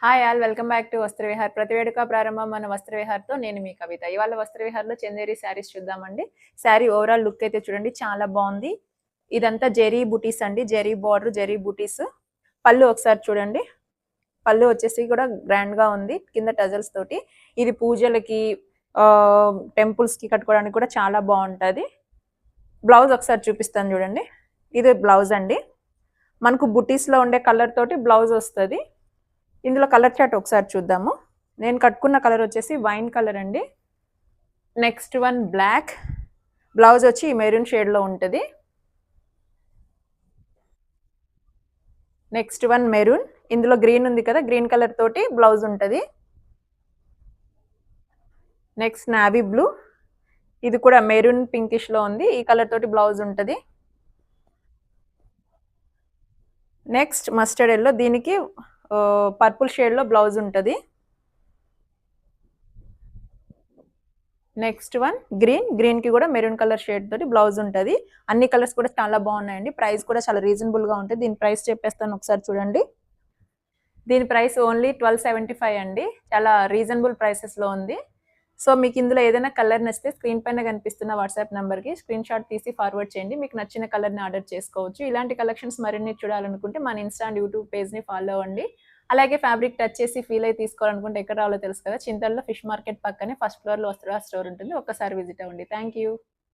Hi all welcome back to వస్త్రవిహార్. ప్రతి వేడుక ప్రారంభం మన వస్త్రవిహార్‌తో నేను మీ కవిత. ఇవాళ వస్త్రవిహార్‌లో చందేరి శారీస్ చూద్దామండి. శారీ ఓవరాల్ లుక్ అయితే చూడండి చాలా బాగుంది. ఇదంతా జెరీ బూటీస్ అండి. జెరీ బార్డర్, జెరీ బూటీస్. పళ్ళు ఒకసారి చూడండి. పళ్ళు వచ్చేసి కూడా గ్రాండ్‌గా ఉంది. కింద టజల్స్ తోటి. ఇది పూజలకి టెంపుల్స్‌కి కట్టుకోవడానికి కూడా చాలా బాగుంటది. బ్లౌజ్ ఒకసారి చూపిస్తాను చూడండి. ఇది బ్లౌజ్ అండి. మనకు బూటీస్‌లో ఉండే కలర్ తోటి బ్లౌజ్ వస్తది. ఇందులో కలర్ చార్ట్ ఒకసారి చూద్దాము. నేను కట్టుకున్న కలర్ వచ్చేసి వైన్ కలర్ అండి. Next one black. బ్లౌజ్ వచ్చి మెరూన్ షేడ్లో ఉంటుంది. Next one maroon. ఇందులో గ్రీన్ ఉంది కదా, గ్రీన్ కలర్ తోటి బ్లౌజ్ ఉంటుంది. Next navy blue. ఇది కూడా మెరూన్ పింకిష్లో ఉంది. ఈ కలర్ తోటి బ్లౌజ్ ఉంటుంది. Next mustard yellow. దీనికి పర్పుల్ షేడ్లో బ్లౌజ్ ఉంటుంది. Next one green. గ్రీన్కి కూడా మెరూన్ కలర్ షేడ్ తోటి బ్లౌజ్ ఉంటుంది. అన్ని కలర్స్ కూడా చాలా బాగున్నాయండి. ప్రైస్ కూడా చాలా రీజనబుల్గా ఉంటుంది. దీని ప్రైస్ చెప్పేస్తాను ఒకసారి చూడండి. దీని ప్రైస్ ఓన్లీ 1275 అండి. చాలా రీజనబుల్ ప్రైసెస్లో ఉంది. సో మీకు ఇందులో ఏదైనా కలర్ నచ్చితే స్క్రీన్ పైన కనిపిస్తున్న వాట్సాప్ నెంబర్కి స్క్రీన్ షాట్ తీసి ఫార్వర్డ్ చేయండి. మీకు నచ్చిన కలర్ని ఆర్డర్ చేసుకోవచ్చు. ఇలాంటి కలెక్షన్స్ మరిన్ని చూడాలనుకుంటే మన ఇన్స్టా అండ్ యూట్యూబ్ పేజ్ని ఫాలో అవ్వండి. అలాగే ఫ్యాబ్రిక్ టచ్ చేసి ఫీల్ అయి తీసుకోవాలనుకుంటే ఎక్కడ రావాలో తెలుసు కదా. చింతల్లో ఫిష్ మార్కెట్ పక్కనే ఫస్ట్ ఫ్లోర్లో వస్త్రా స్టోర్ ఉంటుంది. ఒక్కసారి విజిట్ అవ్వండి. Thank you.